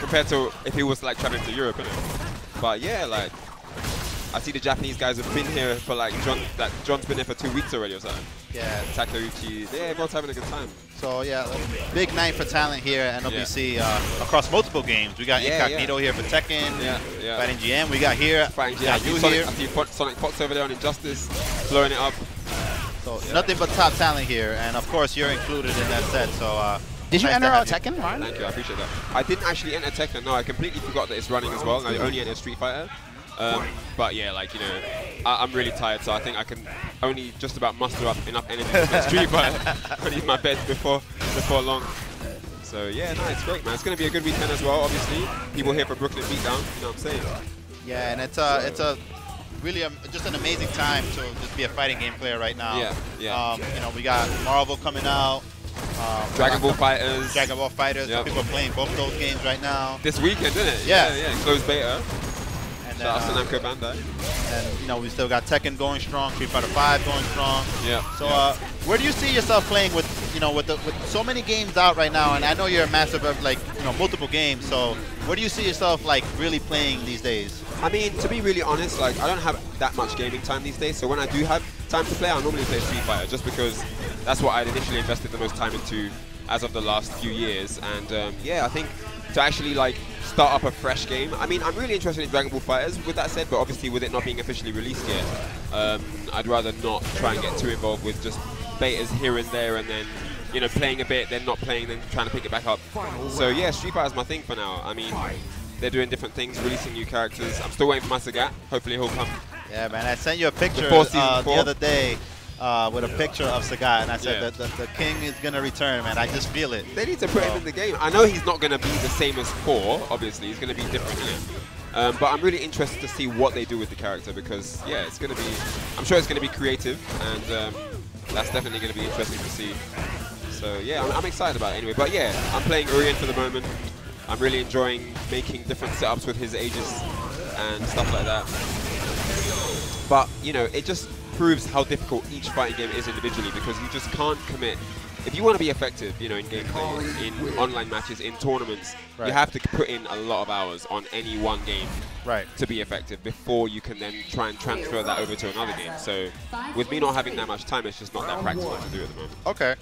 compared to if he was like traveling to Europe, innit? But yeah, like I see the Japanese guys have been here for like John's been here for 2 weeks already or something. Yeah. Takeuchi, yeah, everyone's having a good time. So yeah, big night for talent here at NLBC across multiple games. We got Incognito here for Tekken, fighting GM. We got here, fighting GM. I see Sonic Fox over there on Injustice, blowing it up. So nothing but top talent here, and of course you're included in that set. So did you enter Tekken, Ryan? Thank you, I appreciate that. I didn't actually enter Tekken. No, I completely forgot that it's running as well. I only entered Street Fighter. But yeah, like, you know, I'm really tired, so I think I can only just about muster up enough energy to play Street Fighter. I need my bed before long. So yeah, no, it's great, man. It's going to be a good weekend as well, obviously. People here for Brooklyn Beatdown, you know what I'm saying? Yeah, and it's a really just an amazing time to just be a fighting game player right now. You know, we got Marvel coming out. Dragon Ball Fighters. Dragon Ball Fighters. Yep. People are playing both those games right now. This weekend, isn't it? Yeah. Closed beta. And shout out to Namco Bandai. And you know, we still got Tekken going strong, Street Fighter 5 going strong. Yeah. So where do you see yourself playing with, you know, with so many games out right now? And I know you're a master of like, you know, multiple games. So where do you see yourself like really playing these days? I mean, to be really honest, like I don't have that much gaming time these days. So when I do have time to play, I normally play Street Fighter just because that's what I'd initially invested the most time into as of the last few years. And yeah, I think to actually like start up a fresh game. I mean, I'm really interested in Dragon Ball Fighters with that said, but obviously with it not being officially released yet, I'd rather not try and get too involved with just betas here and there and then, you know, playing a bit, then not playing, then trying to pick it back up. So yeah, Street Fighter's my thing for now. I mean, they're doing different things, releasing new characters. I'm still waiting for my Sagat. Hopefully he'll come. Yeah, man, I sent you a picture the other day. With a picture of Sagat, and I said that the king is going to return, man. I just feel it. They need to put him in the game. I know he's not going to be the same as 4, obviously. He's going to be different, but I'm really interested to see what they do with the character because, yeah, it's going to be, I'm sure it's going to be creative, and that's definitely going to be interesting to see. So, yeah, I'm excited about it anyway. But, yeah, I'm playing Urien for the moment. I'm really enjoying making different setups with his Aegis and stuff like that. But, you know, it just proves how difficult each fighting game is individually because you just can't commit. If you want to be effective, you know, in gameplay, in online matches, in tournaments, you have to put in a lot of hours on any one game to be effective before you can then try and transfer that over to another game. So with me not having that much time, it's just not that practical to do at the moment. Okay.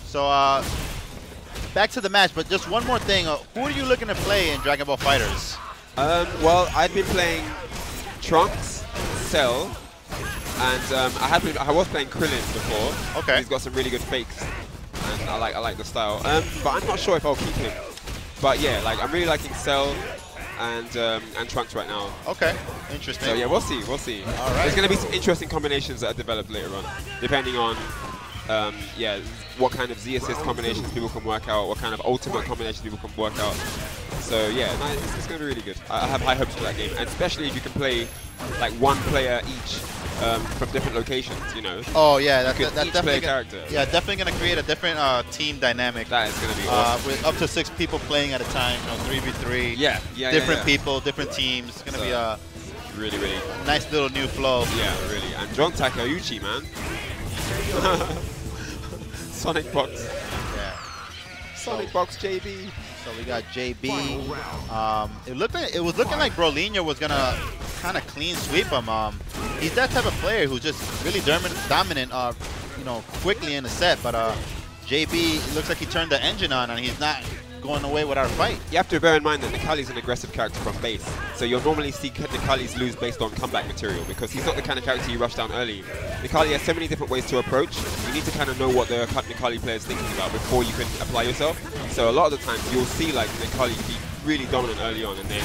So back to the match, but just one more thing. Who are you looking to play in Dragon Ball Fighters? Well, I've been playing Trunks, Cell, and I was playing Krillin before. Okay. He's got some really good fakes, and I like the style. But I'm not sure if I'll keep him. But yeah, like I'm really liking Cell and Trunks right now. Okay. Interesting. So yeah, we'll see. All right. There's going to be some interesting combinations that are developed later on, depending on yeah, what kind of Z-assist combinations people can work out, what kind of ultimate combinations people can work out. So yeah, it's going to be really good. I have high hopes for that game, and especially if you can play like one player each from different locations, you know. Oh yeah, that's each play a character. Yeah, definitely going to create a different team dynamic. That is going to be awesome. With up to 6 people playing at a time, you know, 3v3. Yeah, different people, different teams. It's going to be a really nice little new flow. Yeah, really. And John Takeuchi, man. Sonic Box. Yeah. Sonic Box JB. So we got JB. It was looking like Bolinho was gonna kind of clean sweep him. He's that type of player who's just really dominant, you know, quickly in the set. But JB, it looks like he turned the engine on, and he's not going away with our fight. You have to bear in mind that Necalli's an aggressive character from base, so you'll normally see Necalli's lose based on comeback material because he's not the kind of character you rush down early. Necalli has so many different ways to approach. You need to kind of know what the Necalli player is thinking about before you can apply yourself. So a lot of the times you'll see like Necalli be really dominant early on, and then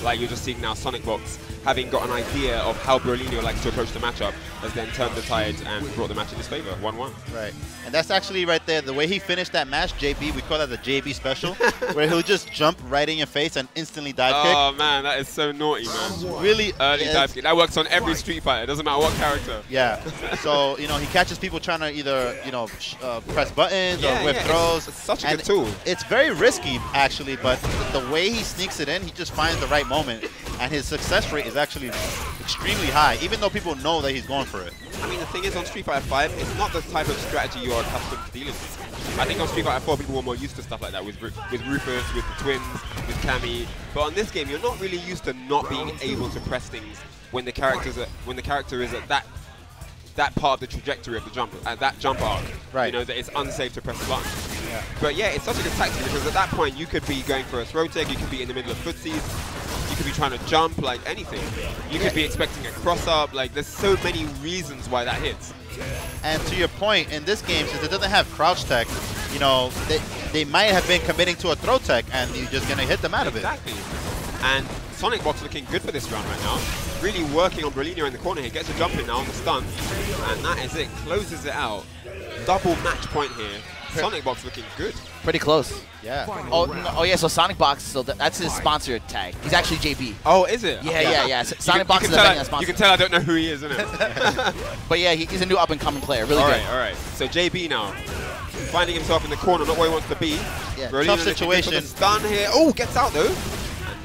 like you're just seeing now Sonic Box having got an idea of how Bolinho likes to approach the matchup, has then turned the tide and brought the match in his favor, 1-1. Right, and that's actually right there, the way he finished that match, JB, we call that the JB special, where he'll just jump right in your face and instantly dive kick. Oh man, that is so naughty, man. Really early dive kick. That works on every Street Fighter, it doesn't matter what character. Yeah, so, you know, he catches people trying to either, you know, press buttons or whip throws. It's such a good tool. It's very risky, actually, but the way he sneaks it in, he just finds the right moment. And his success rate is actually extremely high, even though people know that he's going for it. I mean, the thing is, on Street Fighter 5, it's not the type of strategy you're accustomed to dealing with. I think on Street Fighter 4, people were more used to stuff like that with Rufus, with the twins, with Cammy. But on this game, you're not really used to not being able to press things when the character is at that part of the trajectory of the jump, at that jump arc. Right. You know, that it's unsafe to press the button. Yeah. But yeah, it's such a good tactic because at that point, you could be going for a throw tech, you could be in the middle of footsies, you could be trying to jump, like anything. You could be expecting a cross-up, like there's so many reasons why that hits. And to your point, in this game, since it doesn't have crouch tech, you know, they might have been committing to a throw tech, and you're just going to hit them out of it. Exactly. And Sonic Box looking good for this round right now. Really working on Bolinho in the corner here. Gets a jump in now on the stun. And that is it. Closes it out. Double match point here. Sonic Box looking good. Pretty close. Yeah. Oh yeah, so Sonic Box, so that's his sponsored tag. He's actually JB. Oh, is it? Yeah. Sonic Box is a vending sponsor. You can tell I don't know who he is, isn't it? But yeah, he's a new up-and-coming player. Really good. All right. So JB now. Finding himself in the corner, not where he wants to be. Yeah, Bolinho tough situation. Stun here. Oh, gets out though.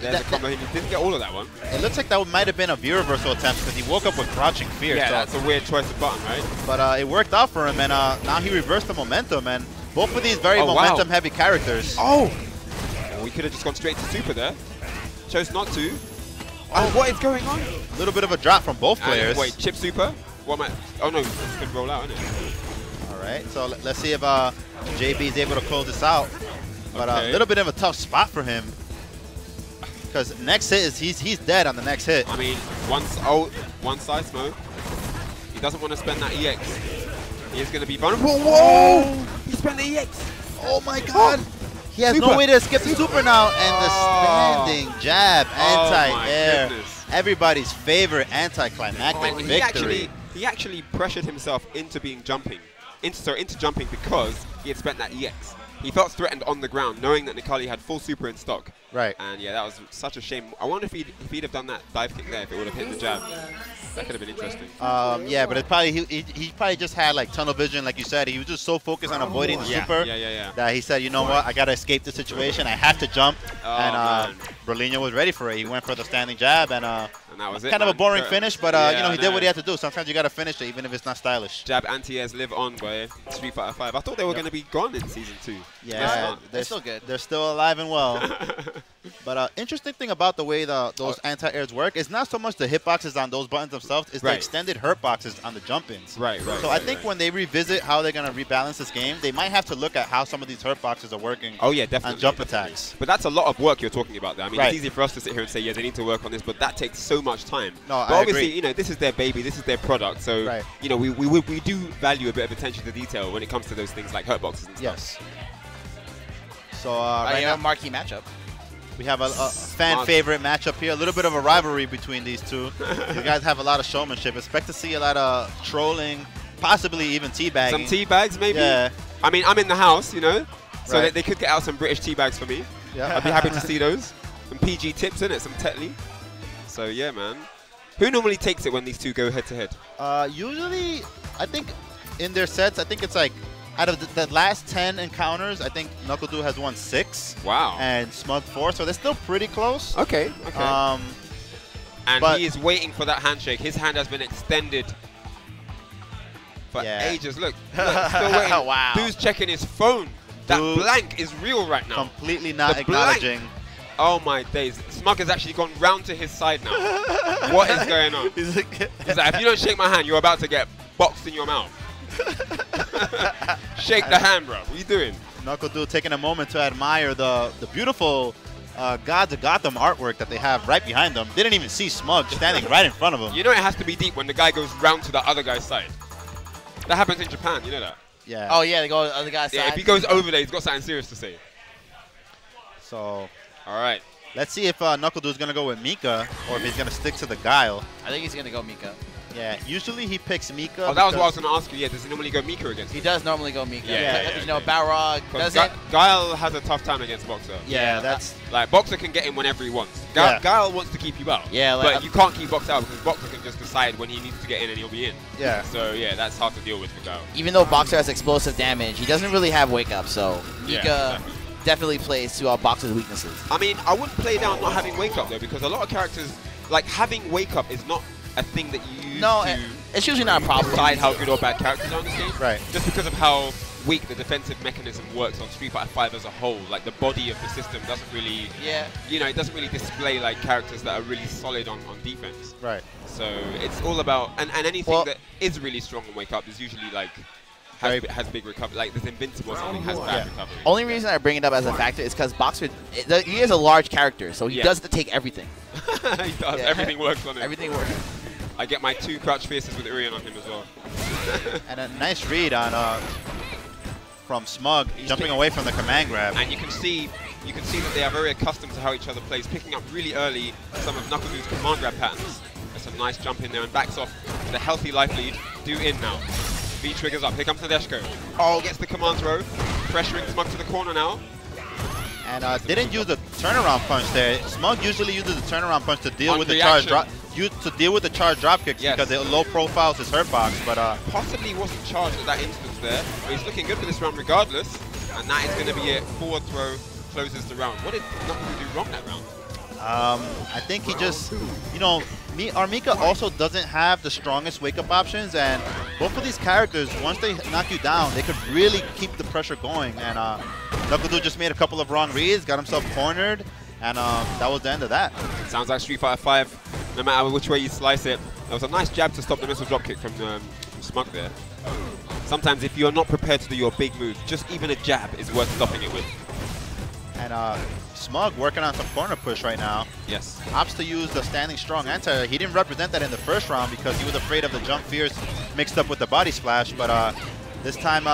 There's a combo. He didn't get all of that one. It looks like that might have been a view reversal attempt because he woke up with crouching fear. Yeah, so. that's a weird choice of button, right? But it worked out for him, and now he reversed the momentum. And both of these very momentum-heavy characters. Oh, we could have just gone straight to super there. Chose not to. Oh, what is going on? A little bit of a drop from both players. Wait, chip super? What am I? Oh no, this could roll out, isn't it? All right, so let's see if JB is able to close this out. But a little bit of a tough spot for him. Because next hit is he's dead on the next hit. I mean, one side smoke. He doesn't want to spend that EX. He is going to be vulnerable. Whoa! He spent the EX. Oh my God! He has no way to skip the super now, and the standing jab, anti-air. Everybody's favorite anticlimactic victory. He actually pressured himself into jumping because he had spent that EX. He felt threatened on the ground, knowing that Nikali had full super in stock. Right. And yeah, that was such a shame. I wonder if he'd have done that dive kick there, if it would have hit the jab. That could have been interesting. Yeah, but it probably he probably just had like tunnel vision, like you said. He was just so focused on avoiding the super that he said, you know what, I gotta escape the situation. I have to jump. And Bolinho was ready for it. He went for the standing jab, and that was kind of a boring finish, but you know, he did what he had to do. Sometimes you gotta finish it, even if it's not stylish. Jab anti-airs live on by Street Fighter 5. I thought they were going to be gone in Season 2. Yeah, they're still good. They're still alive and well. But interesting thing about the way those anti-airs work is not so much the hitboxes on those buttons themselves, it's the extended hurt boxes on the jump-ins. Right. So I think when they revisit how they're going to rebalance this game, they might have to look at how some of these hurt boxes are working on jump attacks. But that's a lot of work you're talking about there. I mean, it's easy for us to sit here and say, yeah, they need to work on this, but that takes so much time. No, but I obviously, agree. you know, this is their baby, this is their product, so, you know, we do value a bit of attention to detail when it comes to those things like hurt boxes and stuff. Yes. So right now, a marquee matchup. We have a fan favorite matchup here. A little bit of a rivalry between these two. You guys have a lot of showmanship. Expect to see a lot of trolling, possibly even teabagging. Some teabags, maybe? Yeah. I mean, I'm in the house, you know, so they could get out some British teabags for me. Yeah. I'd be happy to see those. Some PG tips in it, some Tetley. So yeah, man. Who normally takes it when these two go head to head? Usually, I think in their sets, I think it's like out of the last 10 encounters, I think KnuckleDu has won 6. Wow. And Smug 4, so they're still pretty close. Okay. And but he is waiting for that handshake. His hand has been extended for ages. Look, still waiting. Wow. Dude's checking his phone. That blank is real right now. Completely not acknowledging. Oh my days. Smug has actually gone round to his side now. What is going on? He's like, if you don't shake my hand, you're about to get boxed in your mouth. Shake the hand, bro. What are you doing? KnuckleDu taking a moment to admire the beautiful Gods of Gotham artwork that they have right behind them. Didn't even see Smug standing right in front of him. You know it has to be deep when the guy goes round to the other guy's side. That happens in Japan, you know that? Yeah. Oh yeah, they go to the other guy's side. Yeah, if he goes over there, he's got something serious to say. So, all right. Let's see if KnuckleDu is going to go with Mika or if he's going to stick to the Guile. I think he's going to go Mika. Yeah, usually he picks Mika. Oh, that was what I was going to ask you. Yeah, does he normally go Mika against him? He does normally go Mika. Yeah, you know, Balrog doesn't. Guile has a tough time against Boxer. Yeah, that's... Like, Boxer can get him whenever he wants. Guile wants to keep you out. Yeah, like, but you can't keep Boxer out because Boxer can just decide when he needs to get in and he'll be in. Yeah. So, yeah, that's hard to deal with for Guile. Even though Boxer has explosive damage, he doesn't really have wake up, so Mika definitely plays to Boxer's weaknesses. I mean, I wouldn't play down not having wake up, though, because a lot of characters, like, having wake up is not a thing that you use No, to it's usually not a problem. decide how good or bad characters are on this game. Right. Just because of how weak the defensive mechanism works on Street Fighter 5 as a whole. Like the body of the system doesn't really, you know, it doesn't really display like characters that are really solid on defense. Right. So it's all about, and anything that is really strong on Wake Up is usually like has big recovery. Like this Invincible or something has bad recovery. Only reason I bring it up as a factor is because Boxer, he is a large character, so he does to take everything. He does. Everything works on him. Everything works. I get my 2 crouch fierces with Urian on him as well. And a nice read on from Smug, jumping away from the command grab. And you can see that they are very accustomed to how each other plays, picking up really early some of KnuckleDu's command grab patterns. That's a nice jump in there and backs off with a healthy life lead. Do in now. V triggers up. Here comes Nadeshko. Oh, gets the command throw. Pressuring Smug to the corner now. And didn't use the turnaround punch there. Smug usually uses the turnaround punch to deal with the reaction. charge drop. To deal with the charge drop kicks because it low profiles his hurt box. But possibly wasn't charged at that instance there. But he's looking good for this round regardless. And that is going to be it. Forward throw closes the round. What did KnuckleDu do wrong that round? I think he just, you know, Armika also doesn't have the strongest wake-up options, and both of these characters, once they knock you down, they could really keep the pressure going. And KnuckleDu just made a couple of wrong reads, got himself cornered, and that was the end of that. Sounds like Street Fighter 5, no matter which way you slice it. That was a nice jab to stop the missile dropkick from Smug there. Sometimes if you're not prepared to do your big move, just even a jab is worth stopping it with. And Smug working on some corner push right now. Yes. Opts to use the standing strong anti. He didn't represent that in the first round because he was afraid of the jump fierce mixed up with the body splash. But this time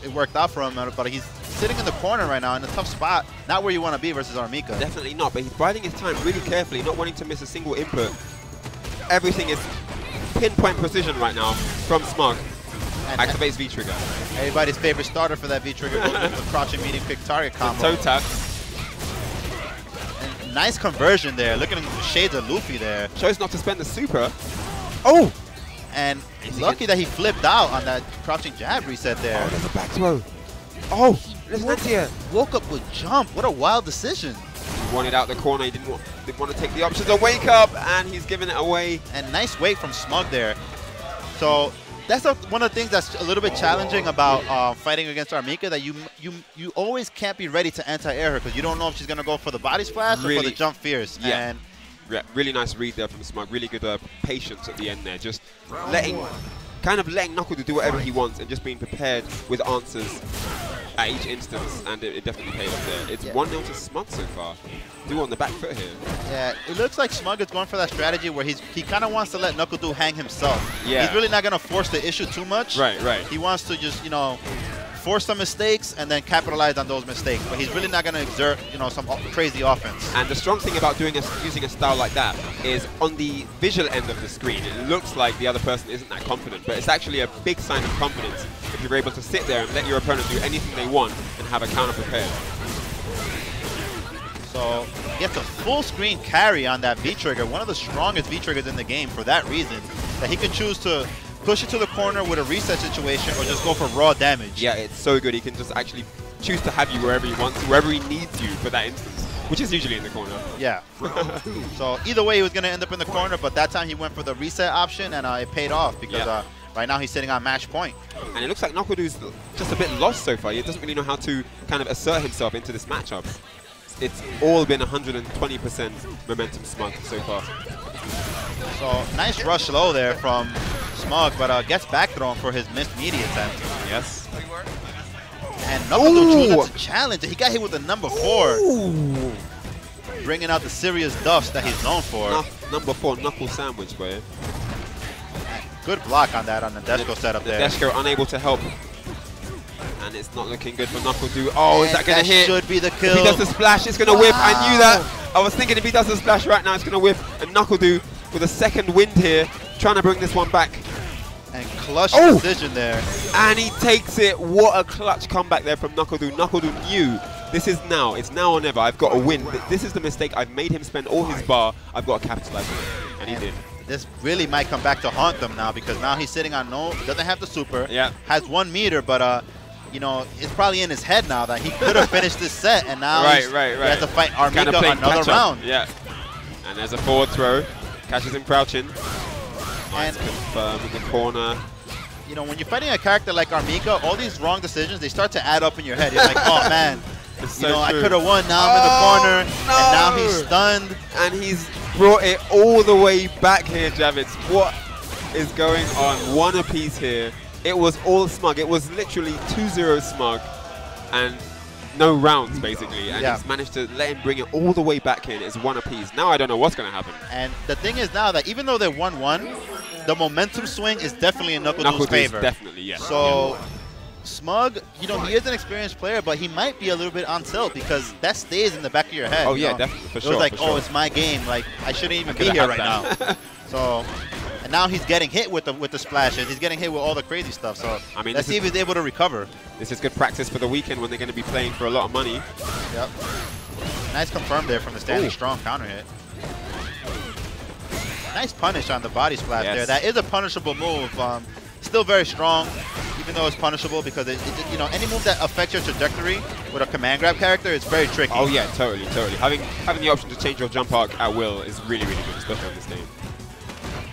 it worked out for him. But he's sitting in the corner right now in a tough spot. Not where you want to be versus Armika. Definitely not. But he's biding his time really carefully, not wanting to miss a single input. Everything is pinpoint precision right now from Smug. And activates V-trigger. Everybody's favorite starter for that V-trigger goes with the crouching medium kick target combo. Toe tap. And nice conversion there. Looking at the shades of Luffy there. Shows not to spend the super. Oh! And lucky that he flipped out on that crouching jab reset there. Oh, there's a back throw. Oh, there's woke up with jump. What a wild decision. He wanted out the corner. He didn't want to take the options. A wake up, and he's giving it away. And nice wait from Smug there. So that's one of the things that's a little bit challenging about fighting against Armika, that you always can't be ready to anti-air her because you don't know if she's going to go for the body splash or for the jump fierce. Yeah. And really nice read there from Smug. Really good patience at the end there. Just letting KnuckleDu do whatever he wants and just being prepared with answers at each instance, and it definitely paid off there. It's 1-0 to Smug so far. Do on the back foot here. Yeah, it looks like Smug is going for that strategy where he kind of wants to let KnuckleDu hang himself. Yeah. He's really not going to force the issue too much. Right. He wants to just, you know, force some mistakes and then capitalize on those mistakes. But he's really not going to exert, you know, some crazy offense. And the strong thing about using a style like that is on the visual end of the screen, it looks like the other person isn't that confident, but it's actually a big sign of confidence if you're able to sit there and let your opponent do anything they want and have a counter prepared. So he gets a full screen carry on that V-trigger, one of the strongest V-triggers in the game for that reason, that he can choose to push it to the corner with a reset situation or just go for raw damage. Yeah, it's so good. He can just actually choose to have you wherever he wants, wherever he needs you for that instance, which is usually in the corner. Yeah. So either way, he was going to end up in the corner, but that time he went for the reset option, and it paid off because right now he's sitting on match point. And it looks like KnuckleDu's just a bit lost so far. He doesn't really know how to kind of assert himself into this matchup. It's all been 120% momentum Smug so far. So nice rush low there from Smug, but gets back thrown for his missed media attempt. Yes. And KnuckleDu chooses to challenge. He got hit with the number 4. Ooh. Bringing out the serious duffs that he's known for. Number 4 knuckle sandwich, boy. Good block on that on the Nadeshko setup there. Nadeshko unable to help. And it's not looking good for KnuckleDu. Oh, is that going to hit? Should be the kill. If he does the splash, it's going to whip. I knew that. I was thinking if he does the splash right now, it's going to whip. And KnuckleDu with a second wind here, trying to bring this one back. And clutch decision there. And he takes it. What a clutch comeback there from KnuckleDu. KnuckleDu knew this is now. It's now or never. I've got to win. This is the mistake. I've made him spend all his bar. I've got to capitalize on it. And he did. This really might come back to haunt them now because now he's sitting on doesn't have the super. Yeah. Has 1 meter, but you know, it's probably in his head now that he could have finished this set, and now he has to fight Armika another round. Yeah. And there's a forward throw. Catches him crouching. Nice confirm in the corner. You know, when you're fighting a character like Armika, all these wrong decisions, they start to add up in your head. You're like, oh man, I could have won. Now I'm in the corner, and now he's stunned. And he's brought it all the way back here, Javits. What is going on? One apiece here. It was all Smug. It was literally 2-0 Smug, and no rounds, basically. And he's managed to let him bring it all the way back here. It's one apiece. Now I don't know what's going to happen. And the thing is now that even though they're 1-1, the momentum swing is definitely in KnuckleDu's favor. Definitely, yes. So Smug, you know, he is an experienced player, but he might be a little bit on tilt because that stays in the back of your head. Oh, yeah, definitely, for sure. It was like, oh, it's my game. Like, I shouldn't even be here right now. So, and now he's getting hit with the splashes. He's getting hit with all the crazy stuff. So, I mean, let's see if he's able to recover. This is good practice for the weekend when they're going to be playing for a lot of money. Yep. Nice confirm there from the standing strong counter hit. Nice punish on the body splash there. That is a punishable move. Still very strong, even though it's punishable because you know, any move that affects your trajectory with a command grab character is very tricky. Oh yeah, totally. Having the option to change your jump arc at will is really, really good, especially on this game.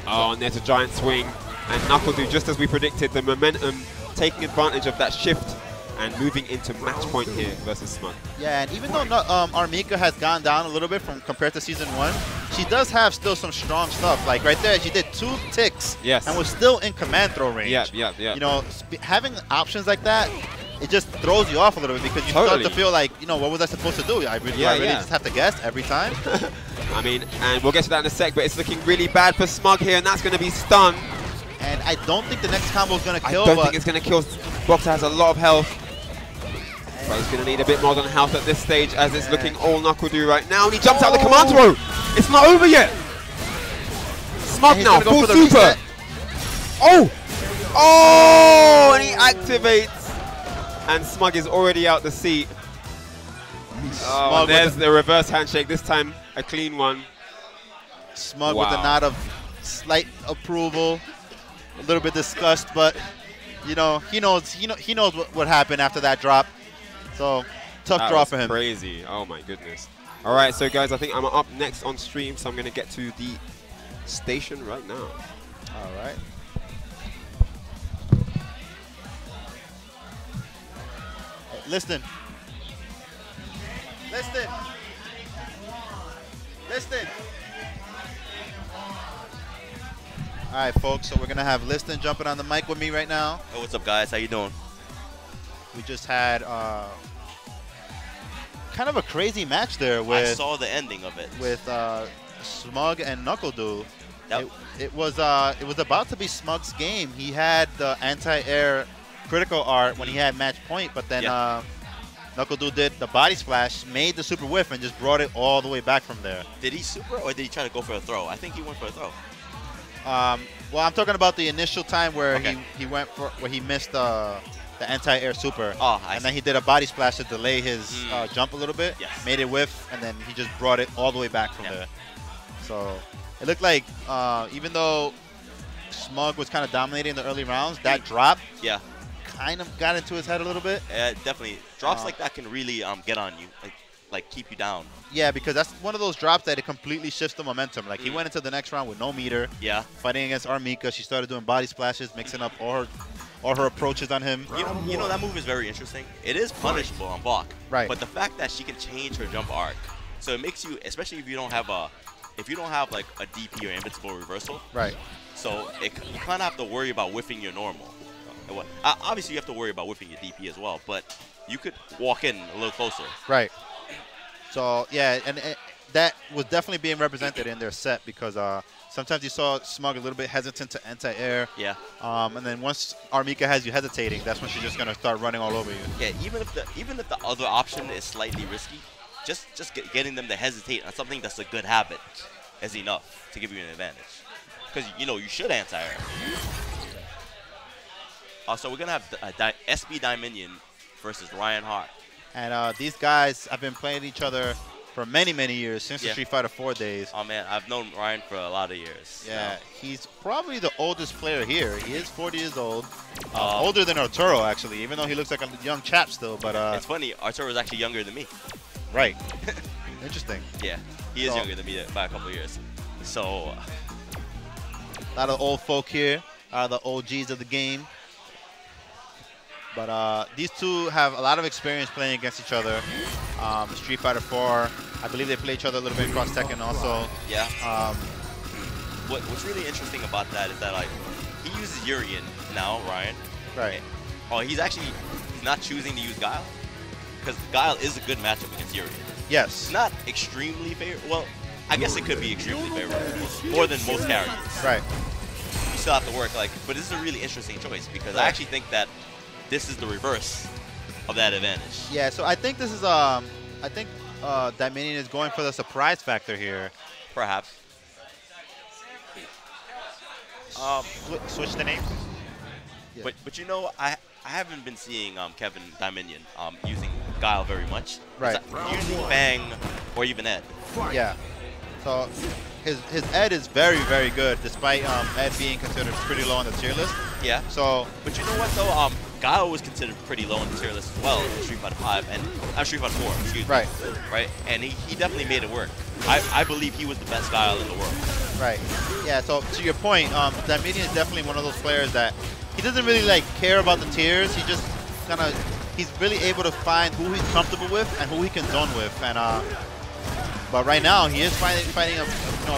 Oh, and there's a giant swing, and KnuckleDu, just as we predicted, the momentum taking advantage of that shift and moving into match point here versus Smug. Yeah, and even though Armika has gone down a little bit compared to Season 1, she does have still some strong stuff. Like right there, she did 2 ticks and was still in command throw range. Yeah. You know, having options like that, it just throws you off a little bit because you start to feel like, you know, what was I supposed to do? I really just have to guess every time. I mean, and we'll get to that in a sec, but it's looking really bad for Smug here, and that's going to be stun. And I don't think the next combo is going to kill. I don't think it's going to kill. Boxer has a lot of health. But he's going to need a bit more than health at this stage as it's looking all KnuckleDu right now. And he jumps out the command throw. It's not over yet. Smug now, full super. Oh, and he activates. And Smug is already out the seat. Oh, and there's the reverse handshake. This time, a clean one. Smug with a nod of slight approval. A little bit disgust, but you know, he knows what happened after that drop. So, tough draw for him. Crazy. Oh, my goodness. All right, so, guys, I think I'm up next on stream, so I'm going to get to the station right now. All right. Hey, listen. All right, folks, so we're going to have Liston jumping on the mic with me right now. Hey, what's up, guys? How you doing? We just had kind of a crazy match there with. I saw the ending of it. With Smug and KnuckleDu. Yep. It was about to be Smug's game. He had the anti-air critical art when he had match point, but then KnuckleDu did the body splash, made the super whiff, and just brought it all the way back from there. Did he super or did he try to go for a throw? I think he went for a throw. Well, I'm talking about the initial time where he went for where he missed the anti-air super. Oh, and then he did a body splash to delay his jump a little bit. Yes. Made it whiff, and then he just brought it all the way back from there. So it looked like even though Smug was kind of dominating the early rounds, that drop kind of got into his head a little bit. Definitely. Drops like that can really get on you, like keep you down. Yeah, because that's one of those drops that it completely shifts the momentum. Like he went into the next round with no meter. Yeah. Fighting against Armika, she started doing body splashes, mixing up all her approaches on him. You know that move is very interesting. It is punishable on block. Right. But the fact that she can change her jump arc, so it makes you, especially if you don't have like a DP or invincible reversal. Right. So you kind of have to worry about whiffing your normal. Obviously, you have to worry about whiffing your DP as well, but you could walk in a little closer. Right. So, yeah, and that was definitely being represented in their set because sometimes you saw Smug a little bit hesitant to anti-air. Yeah. And then once Armika has you hesitating, that's when she's just going to start running all over you. Yeah, even if the other option is slightly risky, just getting them to hesitate on something that's a good habit is enough to give you an advantage. Because, you should anti-air. So we're going to have SB Dieminion versus Ryan Hart. And these guys have been playing each other for many, many years, since the Street Fighter 4 days. Oh, man, I've known Ryan for a lot of years. Yeah, he's probably the oldest player here. He is 40 years old. Older than Arturo, actually, even though he looks like a young chap still. But it's funny, Arturo is actually younger than me. Right. Interesting. Yeah, he is younger than me by a couple of years. So A lot of old folk here, the OGs of the game. But these two have a lot of experience playing against each other. Street Fighter 4, I believe they play each other a little bit across Tekken also. Yeah. What's really interesting about that is that like he uses Urien now, Ryan. Right. Oh, he's not choosing to use Guile because Guile is a good matchup against Urien. Yes. It's not extremely favorable. Well, I guess it could be extremely favorable, more than most characters. Right. You still have to work but this is a really interesting choice because I actually think that this is the reverse of that advantage. Yeah. So I think this is Dieminion is going for the surprise factor here. Perhaps. Switch the names. Yeah. But you know, I haven't been seeing Kevin Dieminion using Guile very much. Right. Usually Fang or even Ed. Yeah. So his Ed is very, very good, despite Ed being considered pretty low on the tier list. Yeah. So, but you know what though? Guile was considered pretty low on the tier list as well in Street Fighter 5 and Street Fighter 4. Excuse me. Right. Right. And he definitely made it work. I believe he was the best Guile in the world. Right. Yeah. So to your point, Dieminion is definitely one of those players that he doesn't really like care about the tiers. He just he's really able to find who he's comfortable with and who he can zone with. And but right now he is fighting a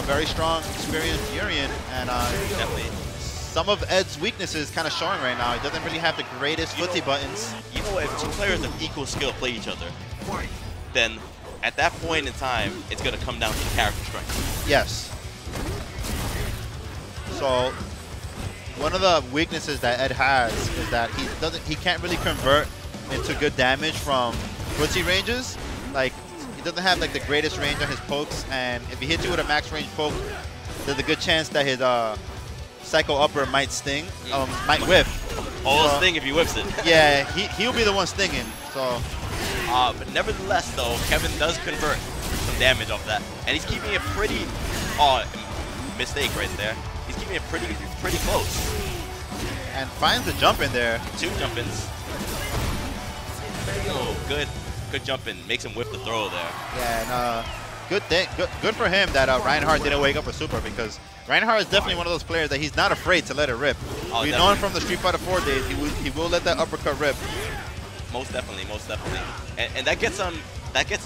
very strong, experienced Urien, and Definitely. some of Ed's weaknesses kind of showing right now. He doesn't really have the greatest footsie buttons. You know, if two players of equal skill play each other, then at that point in time, it's going to come down to the character strength. Yes. So one of the weaknesses that Ed has is that he can't really convert into good damage from footsie ranges. Like, he doesn't have like the greatest range on his pokes, and if he hits you with a max range poke, there's a good chance that his Psycho Upper might sting, might whiff. All sting if he whips it. Yeah, he'll be the one stinging. So, but nevertheless, though, Kevin does convert some damage off that, and he's keeping it pretty. Mistake right there. He's keeping it pretty close. And finds the jump in there. 2 jump-ins. Oh, good jump in. Makes him whip the throw there. Yeah, and good for him that Reinhardt didn't wake up with super, because Reinhardt is definitely one of those players that he's not afraid to let it rip. We've known from the Street Fighter 4 days, he will let that uppercut rip. Most definitely. And that gets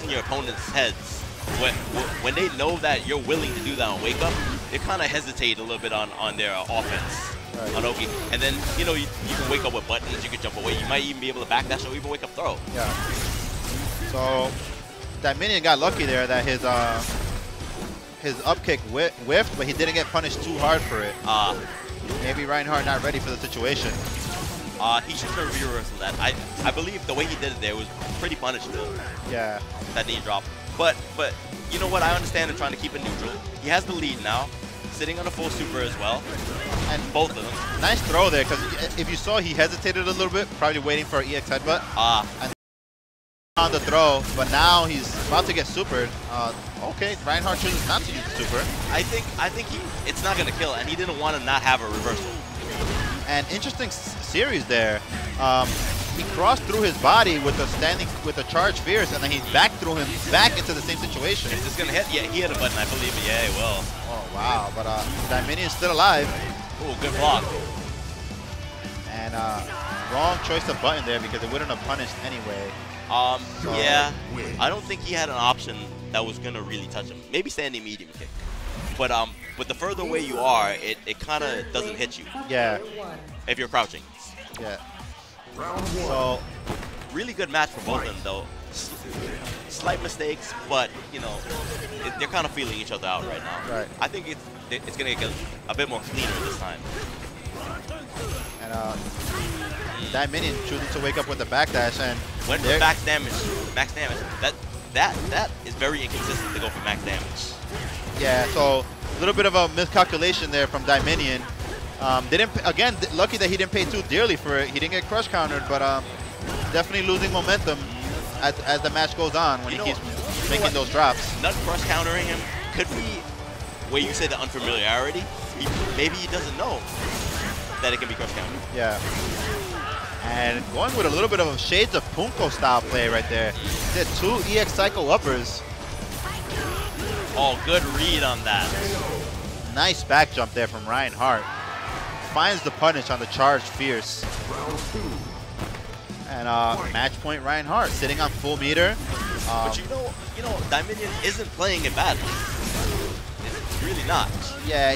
in your opponent's heads. When they know that you're willing to do that on wake up, they kind of hesitate a little bit on their offense. Right. On Oki. And then, you know, you can wake up with buttons, you can jump away. You might even be able to backdash or even wake up throw. Yeah. So Dieminion got lucky there that his up kick whiffed, but he didn't get punished too hard for it. Maybe Reinhardt not ready for the situation. He should have reversed that. I believe the way he did it there was pretty punishable. Yeah. That knee drop. But you know what? I understand him trying to keep it neutral. He has the lead now, sitting on a full super as well. And both of them. Nice throw there, because if you saw, he hesitated a little bit, probably waiting for an EX headbutt. And on the throw, but now he's about to get supered. Okay, Reinhardt chooses not to use the super. I think it's not gonna kill, and he didn't want to not have a reversal. And interesting series there. He crossed through his body with a charge fierce, and then he threw him back into the same situation. Is this gonna hit? Yeah, he hit a button, I believe. Yeah, he will. Oh wow! But Dieminion is still alive. Oh, good block. And wrong choice of button there, because it wouldn't have punished anyway. Yeah, I don't think he had an option that was gonna really touch him. Maybe standing medium kick. But the further away you are, it kind of doesn't hit you. Yeah. If you're crouching. Yeah. So, really good match for both of them, though. Slight mistakes, but you know, they're kind of feeling each other out right now. Right. I think it's gonna get a bit more cleaner this time. And Dieminion choosing to wake up with the backdash, and went for max damage. That is very inconsistent to go for max damage. Yeah. So a little bit of a miscalculation there from Dieminion. Again, lucky that he didn't pay too dearly for it. He didn't get crush countered, but definitely losing momentum as the match goes on when he keeps making those drops. Not crush countering him could be where you say the unfamiliarity. Maybe he doesn't know that it can be crush countered. Yeah. And going with a little bit of a shades of Punko style play right there. He did 2 EX Psycho uppers. Oh, good read on that. Nice back jump there from Ryan Hart. Finds the punish on the charged Fierce. And match point Ryan Hart sitting on full meter. But you know, Dieminion isn't playing it badly. It's really not. Yeah,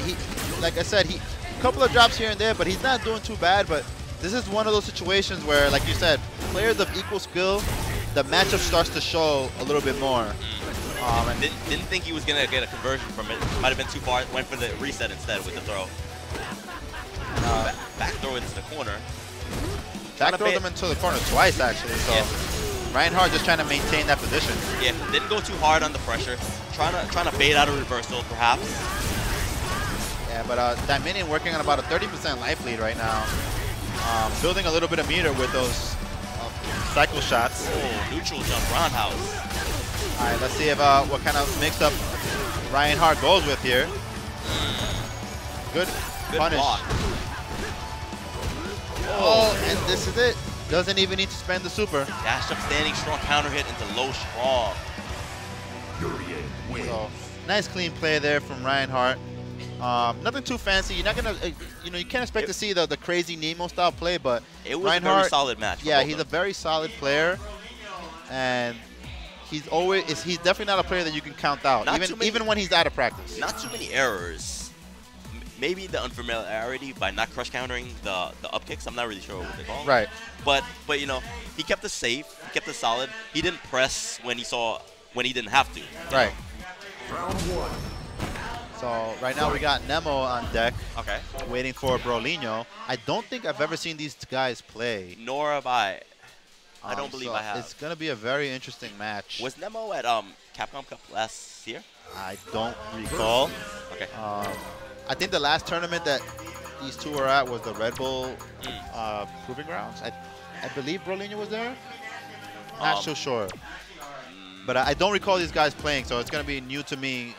like I said, a couple of drops here and there, but he's not doing too bad. But this is one of those situations where, like you said, players of equal skill, the matchup starts to show a little bit more. And didn't think he was going to get a conversion from it. Might have been too far. Went for the reset instead with the throw. Back throw into the corner. Back throw them into the corner twice, actually. So yeah. Ryan Hart just trying to maintain that position. Yeah, didn't go too hard on the pressure. Trying to bait out a reversal, perhaps. Yeah, but Dieminion working on about a 30% life lead right now. Building a little bit of meter with those cycle shots. Oh, neutral jump, roundhouse. All right, let's see if what kind of mix-up Ryan Hart goes with here. Good punish. Block. Oh, and this is it. Doesn't even need to spend the super. Dash up standing, strong counter hit into low strong. So, nice clean play there from Ryan Hart. Nothing too fancy. You're not gonna, you can't expect to see the crazy Nemo style play, but it was Ryan a very Hart, solid match. Yeah, he's a very solid player, and he's definitely not a player that you can count out, even when he's out of practice. Not too many errors. Maybe the unfamiliarity by not crush countering the up kicks. I'm not really sure what they call them. Right. But he kept it safe. He kept it solid. He didn't press when he didn't have to. Right. Round one. So right now we got Nemo on deck. Okay. Waiting for Bolinho. I don't think I've ever seen these guys play. Nor have I. I don't believe I have. It's gonna be a very interesting match. Was Nemo at Capcom Cup last year? I don't recall. Okay. I think the last tournament that these two were at was the Red Bull Proving Grounds. I believe Bolinho was there. Not so sure. But I don't recall these guys playing, so it's going to be new to me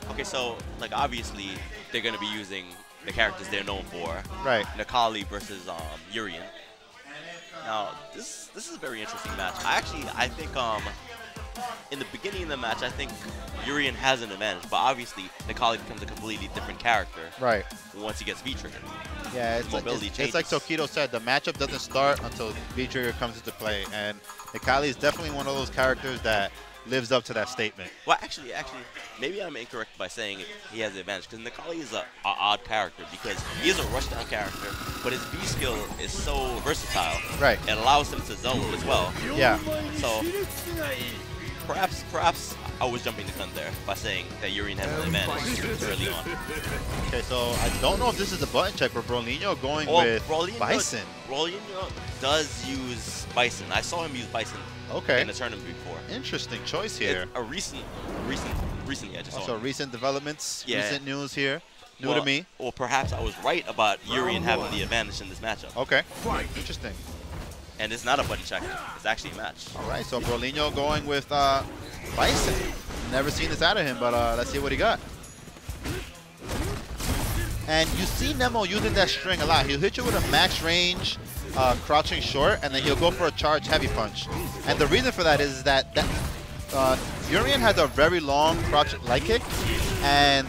Okay, so, obviously, they're going to be using the characters they're known for. Right. Necalli versus Urien. Now, this is a very interesting match. I think in the beginning of the match, I think Urien has an advantage, but obviously Necalli becomes a completely different character. Right. Once he gets V-trigger. Yeah, it's like Tokido said, the matchup doesn't start until V-trigger comes into play, and Necalli is definitely one of those characters that lives up to that statement. Well, actually, maybe I'm incorrect by saying he has the advantage, because Necalli is an odd character, because he is a rushdown character, but his V skill is so versatile. Right. It allows him to zone as well. Yeah. So perhaps I was jumping the gun there by saying that Urien has an advantage early on. Okay, so I don't know if this is a button check for Bolinho going with Bison. Bolinho does use Bison. I saw him use Bison in the tournament before. Interesting choice here. It's recently I just saw also him. Recent developments, yeah. Recent news here. New to me. Or perhaps I was right about Urien having the advantage in this matchup. Okay, interesting. And it's not a button check. It's actually a match. All right, so Bolinho going with Bison. Never seen this out of him, but let's see what he got. And you see Nemo using that string a lot. He'll hit you with a max range crouching short, and then he'll go for a charge heavy punch. And the reason for that is that Urien has a very long crouch light kick, and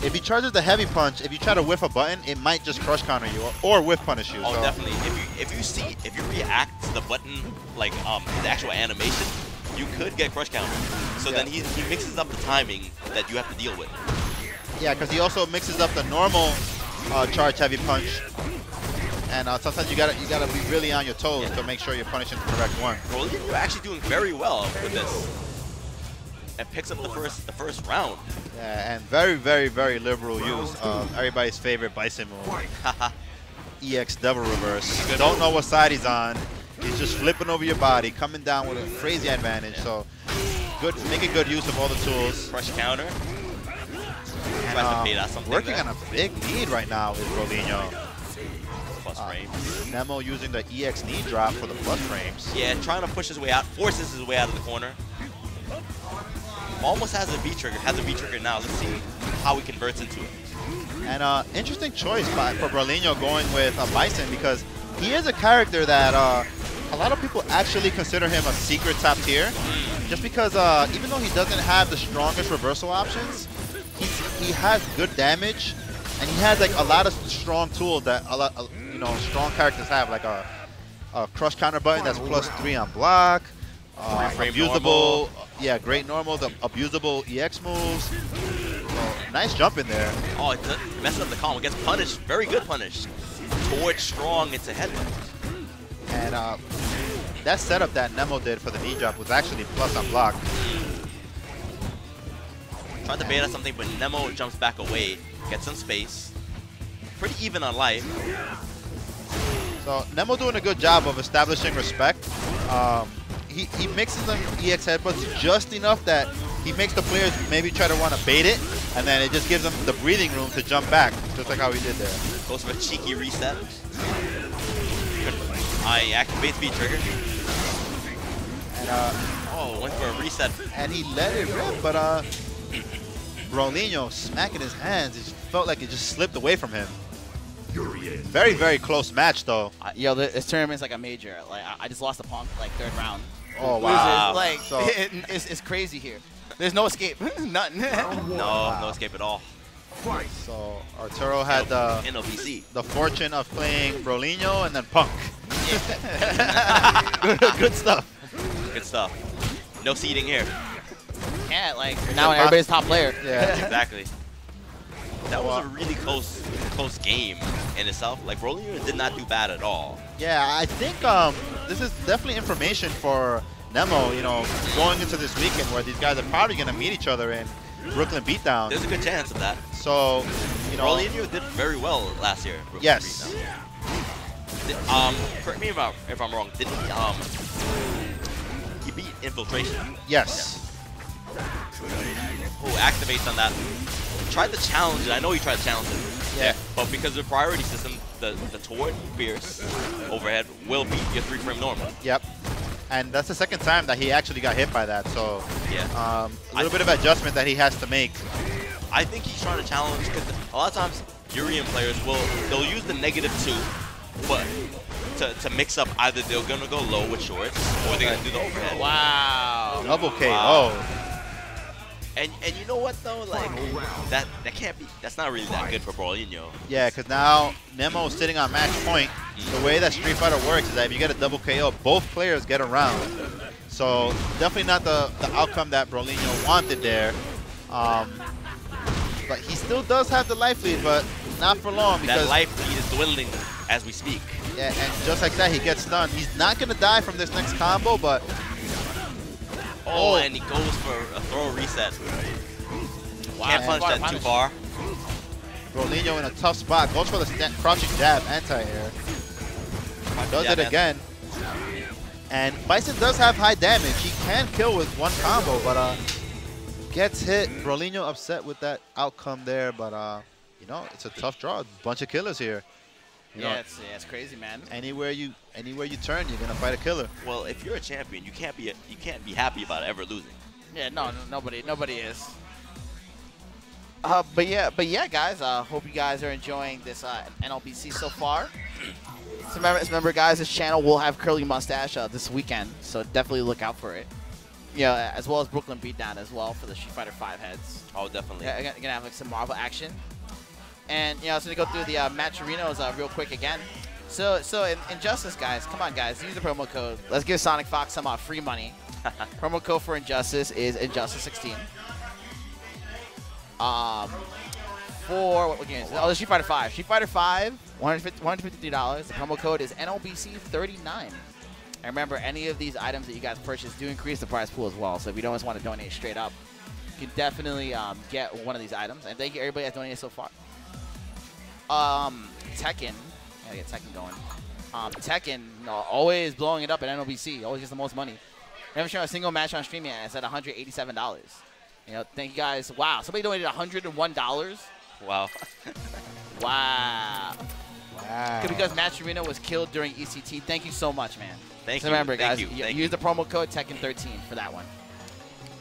if he charges the heavy punch, if you try to whiff a button, it might just crush counter you or whiff punish you. Oh, so definitely. If you react to the button, like the actual animation, you could get crush counter. So then he mixes up the timing that you have to deal with. Yeah, because he also mixes up the normal charge heavy punch, and sometimes you gotta be really on your toes to make sure you're punishing the correct one. Well, you're actually doing very well with this. And picks up the first round. Yeah, and very, very, very liberal use of everybody's favorite Bison move. EX Devil Reverse. Don't know what side he's on. He's just flipping over your body, coming down with a crazy advantage. Yeah. So making good use of all the tools. Crush counter. And, working on a big lead right now is Bolinho. Plus frames. Nemo using the EX knee drop for the plus frames. Yeah, trying to push his way out, forces his way out of the corner. Almost has a V-trigger, now. Let's see how he converts into it. And interesting choice for Bolinho going with Bison, because he is a character that a lot of people actually consider him a secret top tier. just because even though he doesn't have the strongest reversal options, he has good damage, and he has like a lot of strong tools that strong characters have, like a crush counter button that's +3 on block, abusable, yeah, great normal, the abusable EX moves. So, nice jump in there. Oh, it messes up the combo. Gets punished. Very good punish. Towards strong into headbutt. And that setup that Nemo did for the knee drop was actually plus on block. Tried to bait on something, but Nemo jumps back away. Gets some space. Pretty even on life. So Nemo doing a good job of establishing respect. He mixes them EX headbutts just enough that he makes the players maybe try to want to bait it, and then it just gives them the breathing room to jump back, just like how he did there. Goes for a cheeky reset. I activate V trigger. And went for a reset. And he let it rip, but Bolinho smacking his hands. It felt like it just slipped away from him. Very, very close match, though. Yo, this tournament's like a major. Like I just lost a punk like 3rd round. Oh wow! Like so, it's crazy here. There's no escape. Nothing. No escape at all. So Arturo had the NLBC. The fortune of playing Bolinho and then Punk. Good stuff. Good stuff. No seeding here. Yeah, like now everybody's top player. Yeah, exactly. That was a really close game in itself. Like Bolinho did not do bad at all. Yeah, I think this is definitely information for Nemo. You know, going into this weekend where these guys are probably going to meet each other in Brooklyn Beatdown. There's a good chance of that. So, you know, Bolinho did very well last year. Brooklyn yes. Beatdown. Correct me if I'm wrong. Did he beat Infiltration? Yes. Who activates on that? Tried to challenge it. I know he tried to challenge it. Yeah. But because of the priority system, the toward Fierce overhead will beat your 3-frame normal. Yep. And that's the second time that he actually got hit by that. So yeah, a little bit of adjustment that he has to make. I think he's trying to challenge because a lot of times Urian players they'll use the -2, but to mix up either they're gonna go low with shorts or they're gonna do the overhead. Wow. Double KO. Wow. And you know what though, like that can't be. That's not really that good for Bolinho. Yeah, because now Nemo is sitting on match point. The way that Street Fighter works is that if you get a double KO, both players get a round. So definitely not the outcome that Bolinho wanted there. But he still does have the life lead, but not for long because that life lead is dwindling as we speak. Yeah, and just like that, he gets stunned. He's not gonna die from this next combo, but. Oh, and he goes for a throw reset. Wow. Can't punish that too far. Bolinho in a tough spot. Goes for the crouching jab, anti-air. Does it again. And Bison does have high damage. He can kill with one combo, but gets hit. Bolinho upset with that outcome there, but you know, it's a tough draw. Bunch of killers here. You know, it's crazy, man. Anywhere you turn, you're gonna fight a killer. Well, if you're a champion, you can't be happy about ever losing. Yeah, no, nobody is. But yeah, guys. Hope you guys are enjoying this NLBC so far. So remember, guys, this channel will have Curly Mustache this weekend, so definitely look out for it. Yeah, as well as Brooklyn Beatdown as well for the Street Fighter 5 heads. Oh, definitely. Yeah, gonna have like some Marvel action. And you know, so to go through the matcherinos real quick again. So in Injustice, guys, come on, guys, use the promo code. Let's give Sonic Fox some free money. Promo code for Injustice is Injustice16. For what game is it? Oh, the Street Fighter 5. Street Fighter 5, $153. The promo code is NLBC39. And remember, any of these items that you guys purchase do increase the prize pool as well. So if you don't just want to donate straight up, you can definitely get one of these items. And thank you everybody that's donated so far. Tekken, gotta get Tekken going. Tekken, always blowing it up at NLBC, always gets the most money. Never shown a single match on stream yet. It's at $187. You know, thank you guys. Wow, somebody donated $101. Wow. Wow. Because Match Arena was killed during ECT. Thank you so much, man. Thank you. Remember, guys, Thank use the promo code Tekken13 for that one.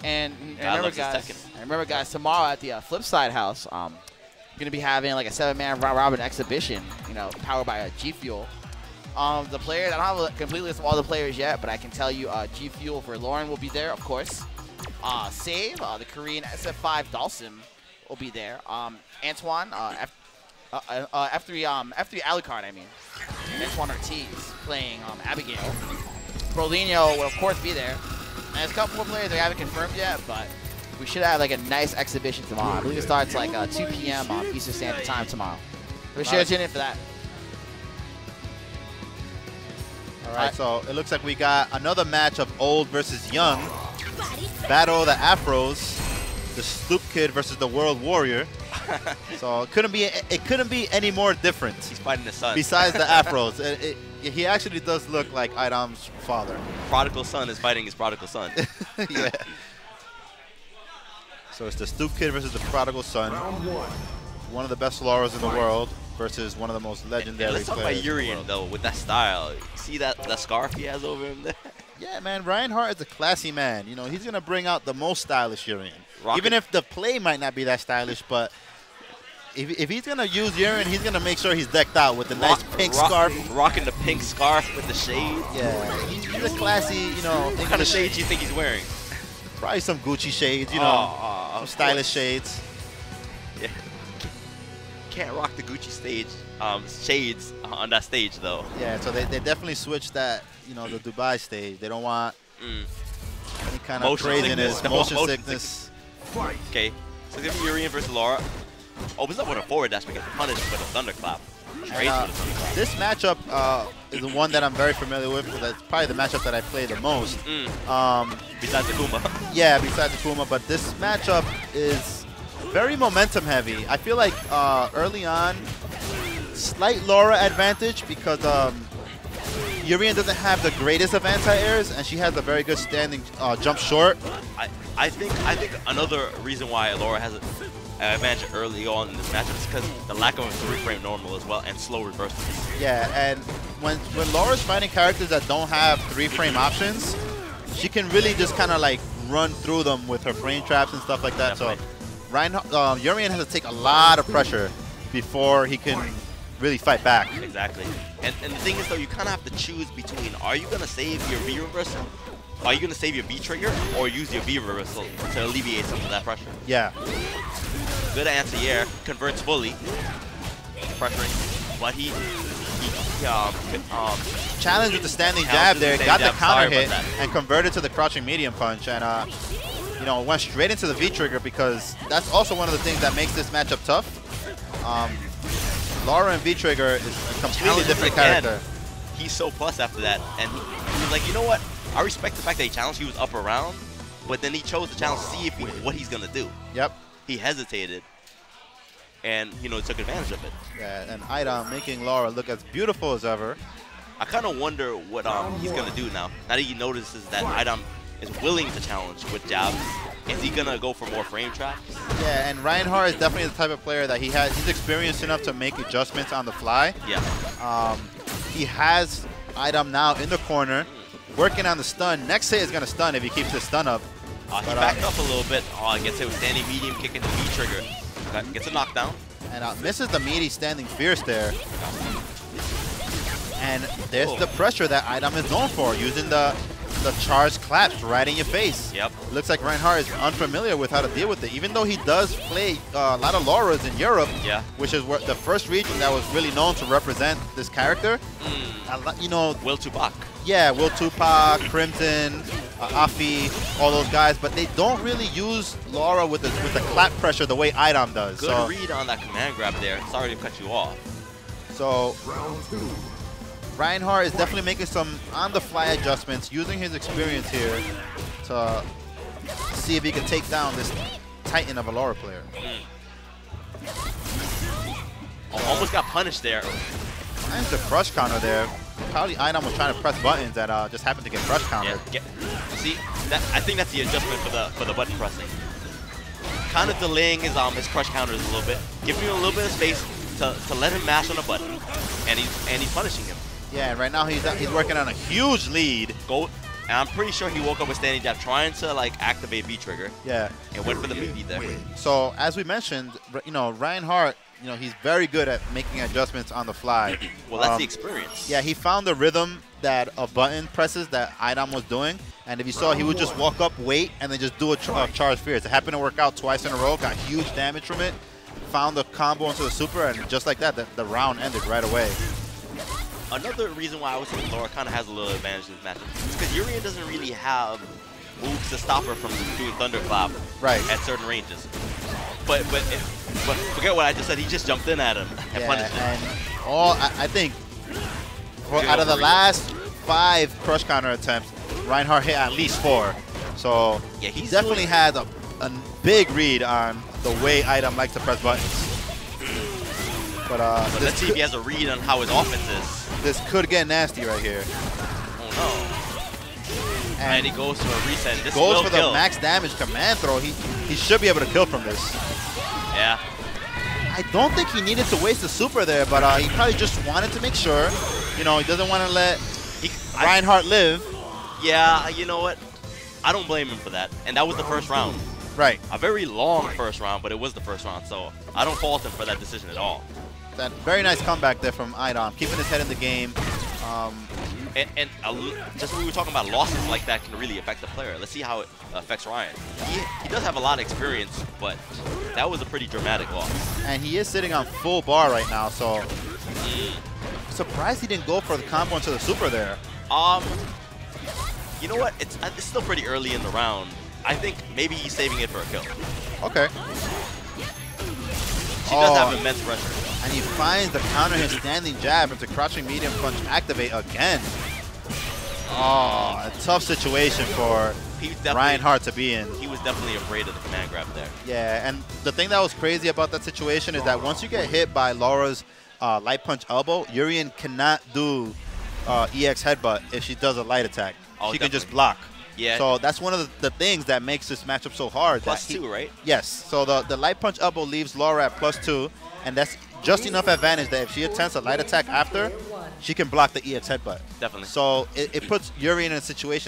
And remember, guys, tomorrow at the Flipside House, going to be having like a 7-man round robin exhibition, you know, powered by G Fuel. The players, I don't have a complete list of all the players yet, but I can tell you G Fuel for Lauren will be there, of course. Save, the Korean SF5 Dalsim will be there. Antoine, F3 Alucard, I mean. Antoine Ortiz playing Abigail. Bolinho will, of course, be there. And there's a couple more players we haven't confirmed yet, but we should have like a nice exhibition tomorrow. I believe it starts like 2 p.m. Eastern Standard Time tomorrow. So be sure to tune in for that. All right, so it looks like we got another match of old versus young. Battle of the Afros, the Sloop Kid versus the World Warrior. So it couldn't be any more different. He's fighting the son. Besides the Afros, he actually does look like Idom's father. Prodigal son is fighting his prodigal son. Yeah. So it's the Stoop Kid versus the Prodigal Son. One of the best Lauras in the world versus one of the most legendary Let's talk about players. Urien though, with that style. You see that scarf he has over him there? Yeah, man, Ryan Hart is a classy man. You know, he's gonna bring out the most stylish Urien. Rocket. Even if the play might not be that stylish, but if he's gonna use Urien, he's gonna make sure he's decked out with a nice pink scarf. Rocking the pink scarf with the shades. Yeah, he's a classy, you know. What kind of shades do you think he's wearing? Probably some Gucci shades, you know, some stylish shades. Yeah. Can't rock the Gucci shades on that stage though. Yeah, so they definitely switched that, you know, the Dubai stage. They don't want any kind of craziness, motion sickness. Okay, so it's gonna be Urien versus Laura. Opens up with a forward dash, but gets punished with a thunderclap. This matchup is the one that I'm very familiar with, because it's probably the matchup that I play the most. Besides the Kuma. Yeah, besides the Kuma, but this matchup is very momentum heavy. I feel like early on, slight Laura advantage because Urien doesn't have the greatest of anti-airs, and she has a very good standing jump short. I think another reason why Laura has an advantage early on in this matchup is because the lack of a 3-frame normal as well and slow reversal. Yeah, and when Laura's fighting characters that don't have 3-frame options, she can really just kind of like run through them with her frame traps and stuff like that. Definitely. So Urien has to take a lot of pressure before he can really fight back. Exactly. And the thing is though, you kind of have to choose between, are you going to save your V reversal? Are you going to save your V trigger or use your V reversal to alleviate some of that pressure? Yeah. Good anti-air, converts fully, pressuring, but he challenged with the standing jab there, got the counter hit, and converted to the crouching medium punch, and you know, went straight into the V trigger, because that's also one of the things that makes this matchup tough. Laura and V trigger is a completely different character. He's so plus after that, and he was like, you know what? I respect the fact that he challenged. He was up around, but then he chose to challenge to see what he's gonna do. Yep. He hesitated, and you know, took advantage of it. Yeah, and Idom making Laura look as beautiful as ever. I kind of wonder what he's gonna do now. Now that he notices that Idom is willing to challenge with jabs, is he gonna go for more frame traps? Yeah, and Ryan Hart is definitely the type of player that he's experienced enough to make adjustments on the fly. Yeah. He has Idom now in the corner, working on the stun. Next hit is gonna stun if he keeps the stun up. He backed up a little bit. Gets hit with standing medium, kicking the V trigger. Gets a knockdown. And misses the meaty standing fierce there. And there's the pressure that Idom is known for, using the charged claps right in your face. Yep. Looks like Reinhardt is unfamiliar with how to deal with it, even though he does play a lot of Lauras in Europe, which is the first region that was really known to represent this character. You know, Will Tupac. Yeah, Will Tupac, Crimson, Afi, all those guys, but they don't really use Laura with the clap pressure the way Idom does. Good read on that command grab there. Sorry to cut you off. So Reinhardt is definitely making some on-the-fly adjustments, using his experience here to see if he can take down this titan of a Laura player. Almost got punished there. Nice the crush counter there. Probably Idom was trying to press buttons that just happened to get crush countered. Yeah, see, I think that's the adjustment for the button pressing. Kind of delaying his crush counters a little bit, giving him a little bit of space to let him mash on a button, and he's punishing him. Yeah, and right now he's working on a huge lead. Go And I'm pretty sure he woke up with standing jab, trying to like activate B trigger. Yeah. And went for the meaty there. So as we mentioned, you know, Ryan Hart, you know, he's very good at making adjustments on the fly. Well, that's the experience. Yeah, he found the rhythm that a button presses that Idom was doing. And if you saw, he would just walk up, wait, and then just do a charge fierce. It happened to work out twice in a row, got huge damage from it, found the combo into the super, and just like that, the round ended right away. Another reason why I would say Laura kind of has a little advantage in this matchup is because Urian doesn't really have moves to stop her from doing Thunderclap at certain ranges. But forget what I just said. He just jumped in at him and punished him. And I think out of the last 5 crush counter attempts, Reinhardt hit at least 4. So yeah, he definitely has a big read on the way Idom likes to press buttons. But let's see if he has a read on how his offense is. This could get nasty right here. Oh no. And he goes for a reset. This goes for kill. The max damage command throw. He should be able to kill from this. Yeah. I don't think he needed to waste the super there, but he probably just wanted to make sure. You know, he doesn't want to let Reinhardt live. Yeah, you know what? I don't blame him for that. And that was the first round. Right. A very long first round, but it was the first round, so I don't fault him for that decision at all. That very nice comeback there from Idom, keeping his head in the game. And just when we were talking about losses like that can really affect the player. Let's see how it affects Ryan. He does have a lot of experience, but that was a pretty dramatic loss. And he is sitting on full bar right now, so surprised he didn't go for the combo into the super there. You know what? It's still pretty early in the round. I think maybe he's saving it for a kill. Okay. She does have immense pressure. And he finds the counter his standing jab into crouching medium punch activate again. Oh, a tough situation for Ryan Hart to be in. He was definitely afraid of the command grab there. Yeah, and the thing that was crazy about that situation is that once you get hit by Laura's light punch elbow, Urian cannot do EX headbutt if she does a light attack. She can just block. Yeah. So that's one of the things that makes this matchup so hard. +2, right? Yes. So the light punch elbow leaves Laura at +2, and that's just enough advantage that if she attempts a light attack after, she can block the EX headbutt. Definitely. So it puts Urian in a situation